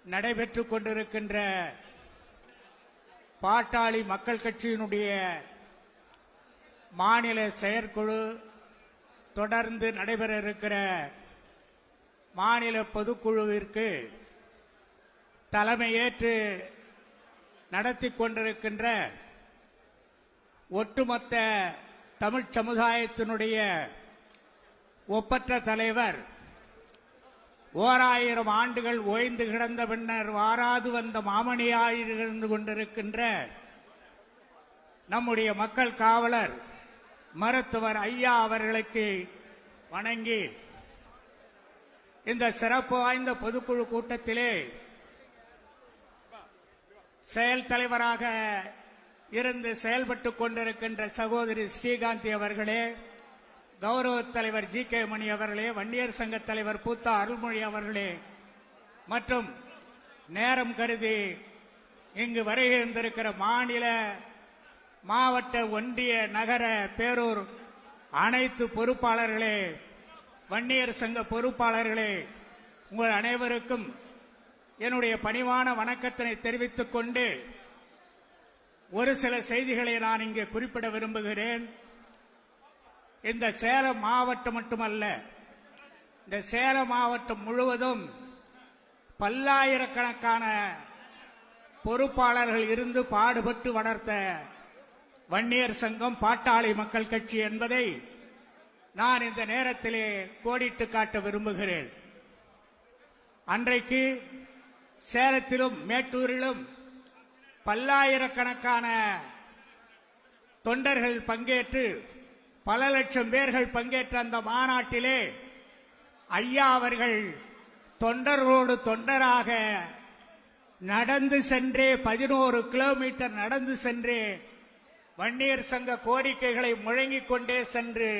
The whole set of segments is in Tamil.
நடைபெற்றுக் கொண்டிருக்கின்ற பாட்டாளி மக்கள் கட்சியினுடைய மாநில செயற்குழு, தொடர்ந்து நடைபெற இருக்கிற மாநில பொதுக்குழுவிற்கு தலைமையேற்று நடத்தி கொண்டிருக்கின்ற ஒட்டுமொத்த தமிழ் சமுதாயத்தினுடைய ஒப்பற்ற தலைவர், ஓராயிரம் ஆண்டுகள் ஓய்ந்து கிடந்த பின்னர் வாராது வந்த மாமணியாயிருந்து கொண்டிருக்கின்ற நம்முடைய மக்கள் காவலர் மருத்துவர் ஐயா அவர்களுக்கு வணங்கி, இந்த சிறப்பு வாய்ந்த பொதுக்குழு கூட்டத்திலே செயல் தலைவராக இருந்து செயல்பட்டுக் கொண்டிருக்கின்ற சகோதரி ஸ்ரீகாந்தி அவர்களே, கௌரவ தலைவர் ஜி.கே. மணி அவர்களே, வன்னியர் சங்க தலைவர் பூத்தா அருள்மொழி அவர்களே, மற்றும் நேரம் கருதி இங்கு வருகை இருந்திருக்கிற மாநில, மாவட்ட, ஒன்றிய, நகர, பேரூர் அனைத்து பொறுப்பாளர்களே, வன்னியர் சங்க பொறுப்பாளர்களே, உங்கள் அனைவருக்கும் என்னுடைய பணிவான வணக்கத்தினை தெரிவித்துக் கொண்டு ஒரு சில செய்திகளை நான் இங்கே குறிப்பிட விரும்புகிறேன். இந்த சேலம் மாவட்டம் மட்டுமல்ல, இந்த சேலம் மாவட்டம் முழுவதும் பல்லாயிரக்கணக்கான பொறுப்பாளர்கள் இருந்து பாடுபட்டு வளர்த்த வன்னியர் சங்கம் பாட்டாளி மக்கள் கட்சி என்பதை நான் இந்த நேரத்திலே கோடிட்டு காட்ட விரும்புகிறேன். அன்றைக்கு சேலத்திலும் மேட்டூரிலும் பல்லாயிரக்கணக்கான தொண்டர்கள் பங்கேற்று, பல லட்சம் பேர்கள் பங்கேற்ற அந்த மாநாட்டிலே ஐயா அவர்கள் தொண்டர்களோடு தொண்டராக நடந்து சென்றே 11 கிலோமீட்டர் நடந்து சென்றே வன்னியர் சங்க கோரிக்கைகளை முழங்கிக் கொண்டே சென்று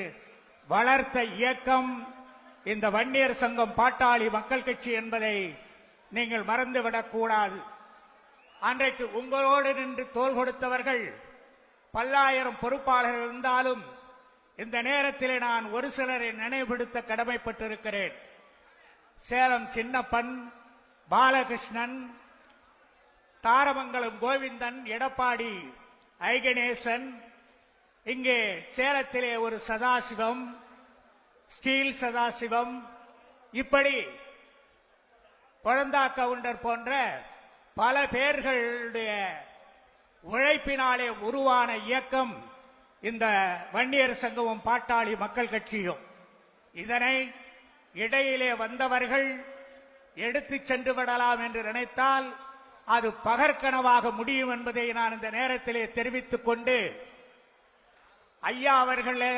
வளர்த்த இயக்கம் இந்த வன்னியர் சங்கம் பாட்டாளி மக்கள் கட்சி என்பதை நீங்கள் மறந்துவிடக் கூடாது. அன்றைக்கு உங்களோடு நின்று தோள் கொடுத்தவர்கள் பல்லாயிரம் பொறுப்பாளர்கள் இருந்தாலும் இந்த நேரத்தில் நான் ஒரு சிலரை நினைவுபடுத்த கடமைப்பட்டிருக்கிறேன். சேலம் சின்னப்பன், பாலகிருஷ்ணன், தாரமங்கலம் கோவிந்தன், எடப்பாடி ஐகணேசன், இங்கே சேலத்திலே ஒரு சதாசிவம், ஸ்டீல் சதாசிவம், இப்படி குழந்தா கவுண்டர் போன்ற பல பேர்களுடைய உழைப்பினாலே உருவான இயக்கம் இந்த வன்னியர் சங்கமும் பாட்டாளி மக்கள் கட்சியும். இதனை இடையிலே வந்தவர்கள் எடுத்துச் சென்று விடலாம் என்று நினைத்தால் அது பகற்கனவாக முடியும் என்பதை நான் இந்த நேரத்திலே தெரிவித்துக் கொண்டு, ஐயா அவர்களே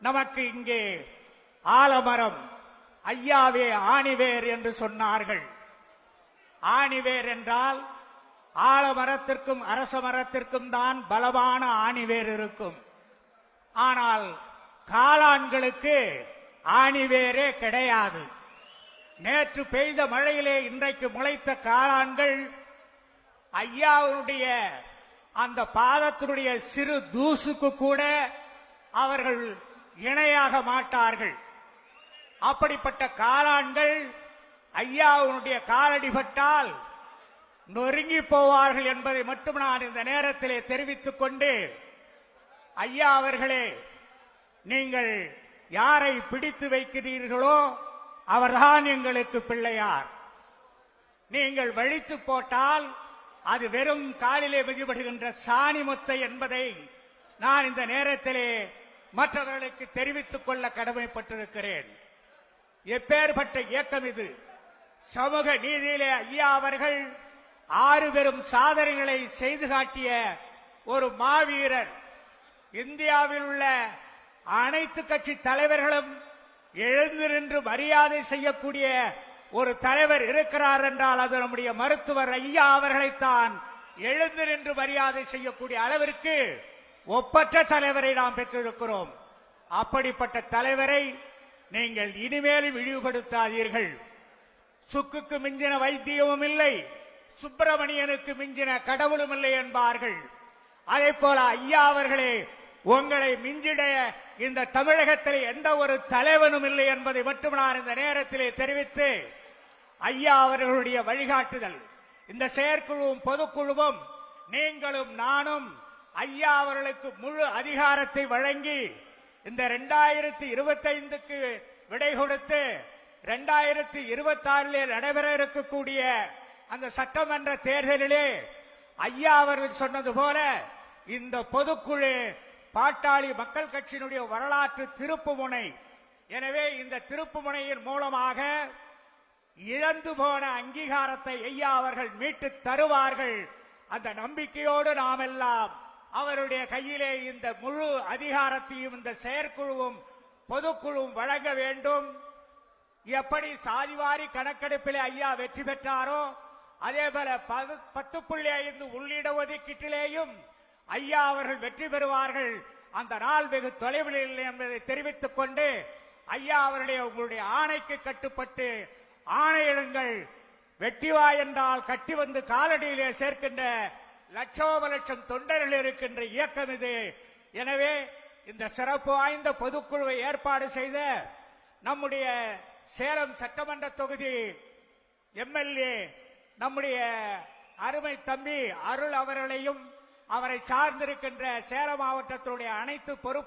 நமக்கு இங்கே ஆலமரம், ஐயாவே ஆணிவேர் என்று சொன்னார்கள். ஆணிவேர் என்றால் ஆலமரத்திற்கும் அரச மரத்திற்கும் தான் பலமான ஆணிவேர் இருக்கும். ஆனால் காளான்களுக்கு ஆணிவேரே கிடையாது. நேற்று பெய்த மழையிலே இன்றைக்கு முளைத்த காளான்கள் ஐயாவுடைய அந்த பாதத்தினுடைய சிறு தூசுக்கு கூட அவர்கள் இணையாக மாட்டார்கள். அப்படிப்பட்ட காளான்கள் ஐயாவுடைய காலடிபட்டால் நொறுங்கி போவார்கள் என்பதை மட்டும் நான் இந்த நேரத்திலே தெரிவித்துக் கொண்டு, ஐயா அவர்களே, நீங்கள் யாரை பிடித்து வைக்கிறீர்களோ அவர்தான் எங்களுக்கு பிள்ளையார். நீங்கள் வழித்து போட்டால் அது வெறும் காலிலே மிதிபடுகின்ற சாணி முத்தை என்பதை நான் இந்த நேரத்திலே மற்றவர்களுக்கு தெரிவித்துக் கொள்ள கடமைப்பட்டிருக்கிறேன். எப்பேற்பட்ட இயக்கம் இது! சமூக நீதியிலே ஐயா அவர்கள் 6 பெரும் சாதனைகளை செய்து காட்டிய ஒரு மாவீரர். இந்தியாவில் உள்ள அனைத்து கட்சி தலைவர்களும் எழுந்து நின்று மரியாதை செய்யக்கூடிய ஒரு தலைவர் இருக்கிறார் என்றால் அது நம்முடைய மருத்துவர் ஐயா அவர்களைத்தான். எழுந்து நின்று மரியாதை செய்யக்கூடிய அளவிற்கு ஒப்பற்ற தலைவரை நாம் பெற்றிருக்கிறோம். அப்படிப்பட்ட தலைவரை நீங்கள் இனிமேலும் இழிவுபடுத்தாதீர்கள். சுக்குக்கு மிஞ்சின வைத்தியமும் இல்லை, சுப்பிரமணியனுக்கு மிஞ்சின கடவுளும் இல்லை என்பார்கள். அதே போல ஐயா அவர்களே, உங்களை மிஞ்சிட இந்த தமிழகத்தில் எந்த ஒரு தலைவனும் இல்லை என்பதை மட்டும் நான் இந்த நேரத்திலே தெரிவித்து, ஐயா அவர்களுடைய வழிகாட்டுதல், இந்த செயற்குழுவும் பொதுக்குழுவும் நீங்களும் நானும் ஐயா அவர்களுக்கு முழு அதிகாரத்தை வழங்கி இந்த 2025க்கு விடை கொடுத்து 2026 நடைபெற இருக்கக்கூடிய அந்த சட்டமன்ற தேர்தலிலே ஐயா அவர்கள் சொன்னது போல இந்த பொதுக்குழு பாட்டாளி மக்கள் கட்சியினுடைய வரலாற்று திருப்புமுனை. எனவே இந்த திருப்புமுனையின் மூலமாக இழந்து போன அங்கீகாரத்தை ஐயா அவர்கள் மீட்டு தருவார்கள். அந்த நம்பிக்கையோடு நாம் எல்லாம் அவருடைய கையிலே இந்த முழு அதிகாரத்தையும் இந்த செயற்குழுவும் பொதுக்குழுவும் வழங்க வேண்டும். எப்படி சாதிவாரி கணக்கெடுப்பிலே ஐயா வெற்றி பெற்றாரோ அதே போல 10.5 உள்ளிட ஒதுக்கீட்டிலேயும் ஐயா அவர்கள் வெற்றி பெறுவார்கள். அந்த நாள் வெகு தொலைவில் இல்லை என்பதை தெரிவித்துக் கொண்டு ஐயா அவருடைய உங்களுடைய ஆணைக்கு கட்டுப்பட்டு ஆணையிடுங்கள். வெற்றிவா என்றால் கட்டி வந்து காலடியிலே சேர்க்கின்ற லட்சோப லட்சம் தொண்டர்கள் இருக்கின்ற இயக்கம் இது. எனவே இந்த சிறப்பு வாய்ந்த பொதுக்குழுவை ஏற்பாடு செய்த நம்முடைய சேலம் சட்டமன்ற தொகுதி எம்எல்ஏ நம்முடைய அருமை தம்பி அருள் அவர்களையும் அவரை சார்ந்திருக்கின்ற சேலம் மாவட்டத்தினுடைய அனைத்து பொறுப்பு